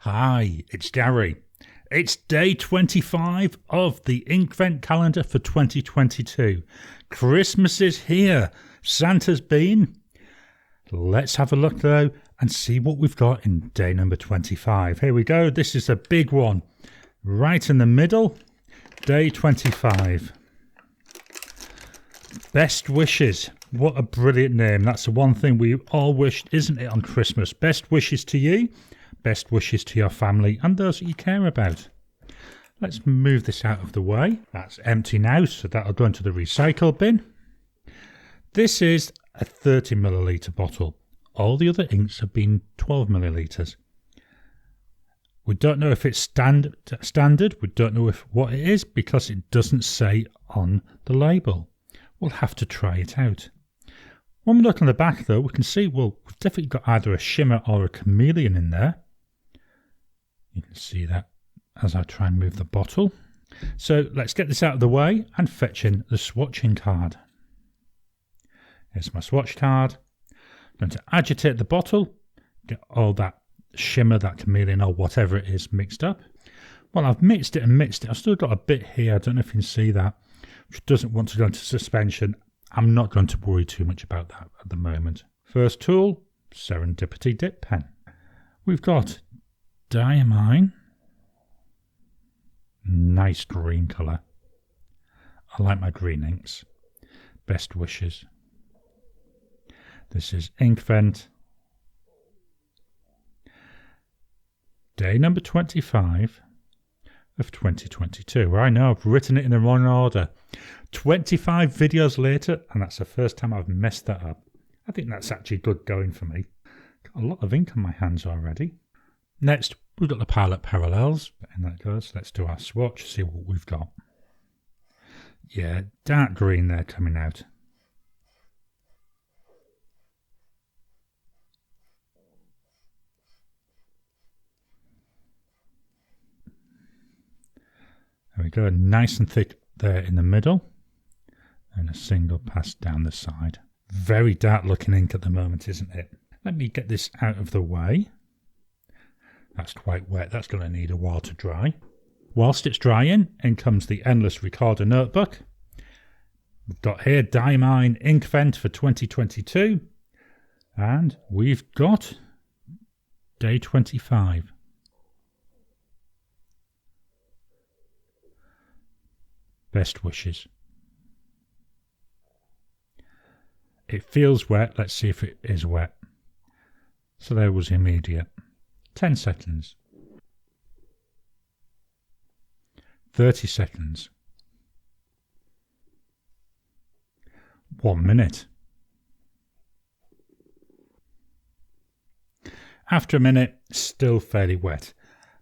Hi, it's Gary. It's day 25 of the Inkvent Calendar for 2022. Christmas is here. Santa's been. Let's have a look though and see what we've got in day number 25. Here we go. This is a big one. Right in the middle. Day 25. Best wishes. What a brilliant name. That's the one thing we all wished, isn't it, on Christmas? Best wishes to you. Best wishes to your family and those that you care about. Let's move this out of the way. That's empty now, so that'll go into the recycle bin. This is a 30 milliliter bottle. All the other inks have been 12 milliliters. We don't know if it's standard. We don't know what it is because it doesn't say on the label. We'll have to try it out. When we look on the back though, we can see, well, we've definitely got either a shimmer or a chameleon in there. You can see that as I try and move the bottle. So let's get this out of the way and fetch in the swatching card. Here's my swatch card. I'm going to agitate the bottle, get all that shimmer, that chameleon or whatever it is mixed up. Well, I've mixed it and mixed it. I've still got a bit here. I don't know if you can see that, which doesn't want to go into suspension. I'm not going to worry too much about that at the moment. First tool, Serendipity dip pen. We've got Diamine. Nice green colour. I like my green inks. Best wishes. This is Inkvent. Day number 25 of 2022. I know I've written it in the wrong order. 25 videos later, and that's the first time I've messed that up. I think that's actually good going for me. Got a lot of ink on my hands already. Next, we've got the palette parallels, and that goes. Let's do our swatch, see what we've got. Yeah, dark green there coming out. There we go, nice and thick there in the middle, and a single pass down the side. Very dark looking ink at the moment, isn't it? Let me get this out of the way. That's quite wet, that's going to need a while to dry. Whilst it's drying, in comes the Endless Recorder notebook. We've got here Diamine Inkvent for 2022, and we've got day 25. Best wishes. It feels wet. Let's see if it is wet. So there was immediate. 10 seconds. 30 seconds. 1 minute. After a minute, still fairly wet.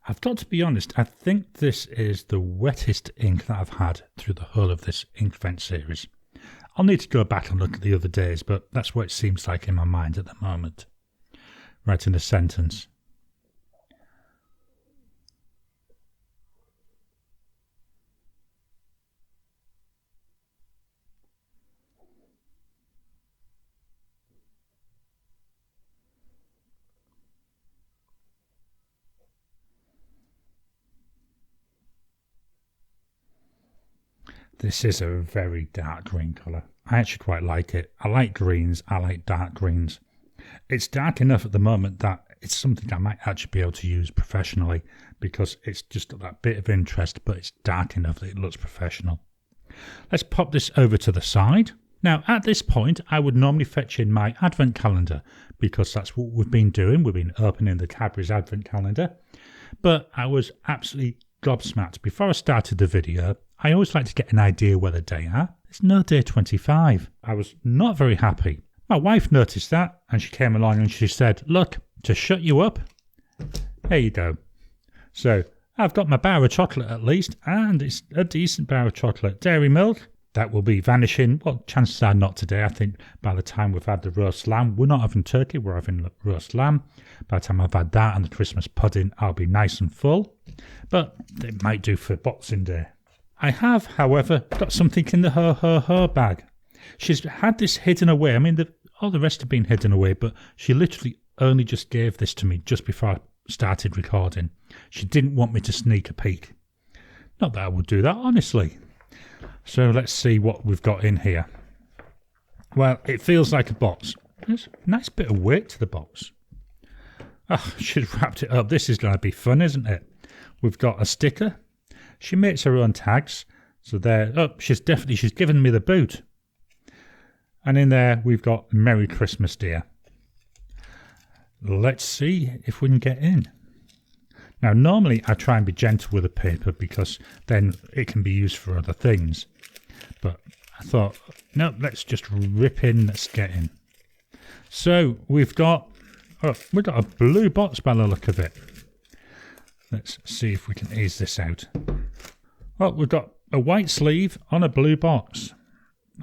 I've got to be honest, I think this is the wettest ink that I've had through the whole of this Inkvent series. I'll need to go back and look at the other days, but that's what it seems like in my mind at the moment. Right in the sentence. This is a very dark green colour. I actually quite like it. I like greens. I like dark greens. It's dark enough at the moment that it's something I might actually be able to use professionally because it's just that bit of interest, but it's dark enough that it looks professional. Let's pop this over to the side. Now, at this point, I would normally fetch in my advent calendar because that's what we've been doing. We've been opening the Cadbury's advent calendar. But I was absolutely gobsmacked. Before I started the video, I always like to get an idea where the day are. It's no day 25. I was not very happy. My wife noticed that and she came along and she said, look, to shut you up, here you go. So I've got my bar of chocolate at least, and it's a decent bar of chocolate. Dairy milk, that will be vanishing. Well, chances are not today. I think by the time we've had the roast lamb, we're not having turkey, we're having roast lamb. By the time I've had that and the Christmas pudding, I'll be nice and full. But it might do for Boxing Day. I have, however, got something in the her bag. She's had this hidden away. I mean, all the rest have been hidden away, but she literally only just gave this to me just before I started recording. She didn't want me to sneak a peek. Not that I would do that, honestly. So let's see what we've got in here. Well, it feels like a box. There's a nice bit of weight to the box. Oh, she's wrapped it up. This is going to be fun, isn't it? We've got a sticker. She makes her own tags. So there, oh, she's given me the boot. And in there, we've got Merry Christmas, dear. Let's see if we can get in. Now, normally I try and be gentle with the paper because then it can be used for other things. But I thought, no, let's just rip in, let's get in. So we've got a blue box by the look of it. Let's see if we can ease this out. Well, we've got a white sleeve on a blue box.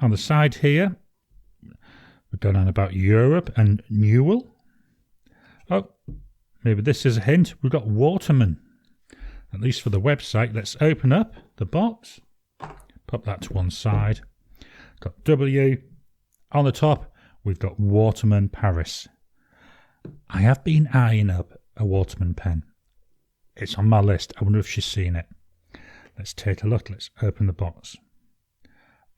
On the side here, we've done on about Europe and Newell. Oh, maybe this is a hint. We've got Waterman, at least for the website. Let's open up the box. Pop that to one side. Got W. On the top, we've got Waterman Paris. I have been eyeing up a Waterman pen. It's on my list. I wonder if she's seen it. Let's take a look. Let's open the box.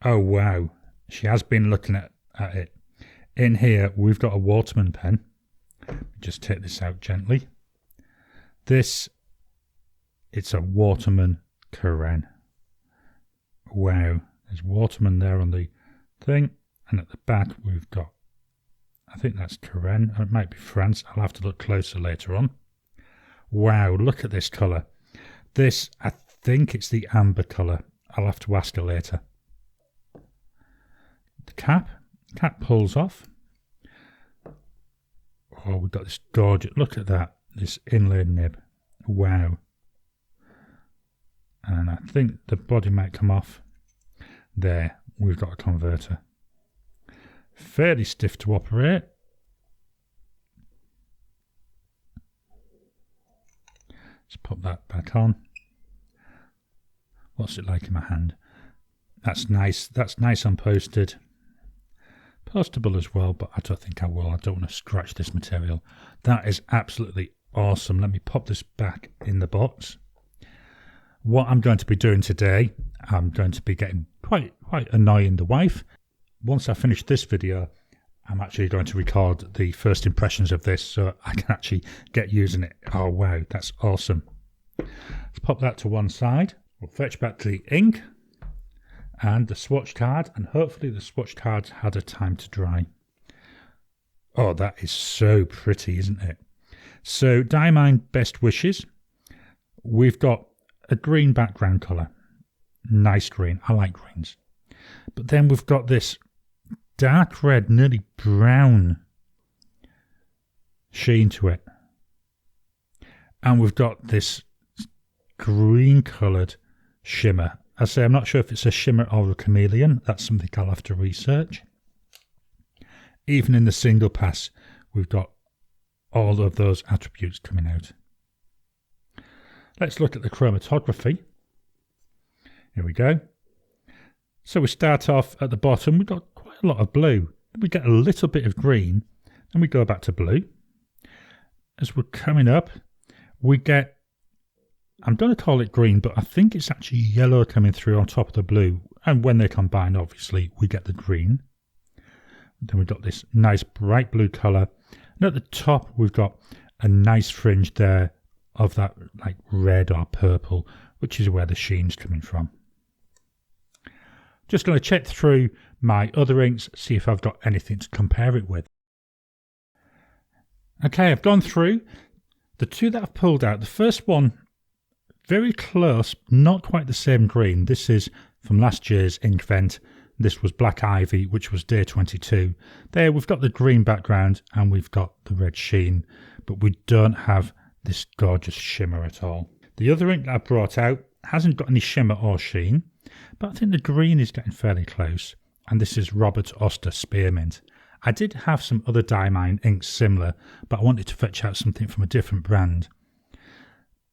Oh, wow. She has been looking at it. In here, we've got a Waterman pen. Just take this out gently. It's a Waterman Karen. Wow. There's Waterman there on the thing. And at the back, we've got, I think that's Karen. It might be France. I'll have to look closer later on. Wow, look at this colour. This, I think it's the amber colour. I'll have to ask her later. The cap pulls off. Oh, we've got this gorgeous, look at that, this inlaid nib. Wow. And I think the body might come off. There, we've got a converter. Fairly stiff to operate. Let's pop that back on. What's it like in my hand? That's nice. That's nice unposted. Postable as well, but I don't think I will. I don't want to scratch this material. That is absolutely awesome. Let me pop this back in the box. What I'm going to be doing today, I'm going to be getting quite annoying the wife. Once I finish this video, I'm actually going to record the first impressions of this so I can actually get using it. Oh wow, that's awesome. Let's pop that to one side. We'll fetch back the ink and the swatch card, and hopefully the swatch card's had a time to dry. Oh, that is so pretty, isn't it? So Diamine Best Wishes. We've got a green background colour. Nice green. I like greens. But then we've got this dark red, nearly brown sheen to it. And we've got this green coloured shimmer. I say I'm not sure if it's a shimmer or a chameleon. That's something I'll have to research. Even in the single pass, we've got all of those attributes coming out. Let's look at the chromatography. Here we go. So we start off at the bottom. We've got quite a lot of blue. We get a little bit of green. Then we go back to blue. As we're coming up, we get, I'm going to call it green, but I think it's actually yellow coming through on top of the blue. And when they combine, obviously, we get the green. Then we've got this nice bright blue colour. And at the top, we've got a nice fringe there of that like red or purple, which is where the sheen's coming from. Just going to check through my other inks, see if I've got anything to compare it with. Okay, I've gone through the two that I've pulled out. The first one, very close, not quite the same green. This is from last year's Inkvent. This was Black Ivy, which was day 22. There we've got the green background and we've got the red sheen, but we don't have this gorgeous shimmer at all. The other ink that I brought out hasn't got any shimmer or sheen, but I think the green is getting fairly close. And this is Robert Oster Spearmint. I did have some other Diamine inks similar, but I wanted to fetch out something from a different brand.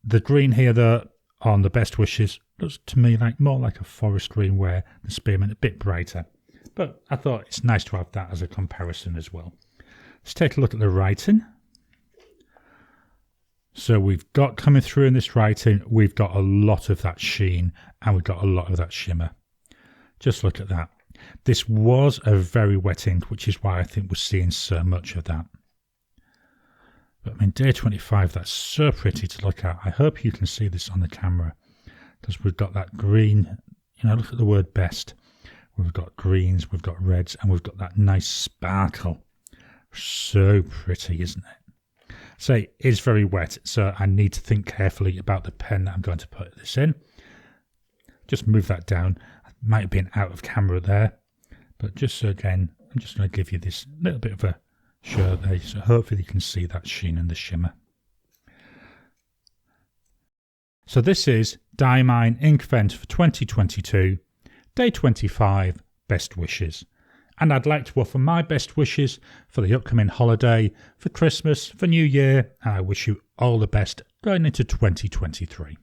The green here, though, on the Best Wishes, looks to me like more like a forest green, where the Spearmint a bit brighter. But I thought it's nice to have that as a comparison as well. Let's take a look at the writing. So we've got coming through in this writing, we've got a lot of that sheen and we've got a lot of that shimmer. Just look at that. This was a very wet ink, which is why I think we're seeing so much of that. But I mean, day 25, that's so pretty to look at. I hope you can see this on the camera, because we've got that green, you know, look at the word best. We've got greens, we've got reds, and we've got that nice sparkle. So pretty, isn't it? So it is very wet, so I need to think carefully about the pen that I'm going to put this in. Just move that down. Might have been out of camera there, but just so again, I'm just going to give you this little bit of a show there, so hopefully you can see that sheen and the shimmer. So this is Diamine Inkvent for 2022, day 25, best wishes. And I'd like to offer my best wishes for the upcoming holiday, for Christmas, for New Year, and I wish you all the best going into 2023.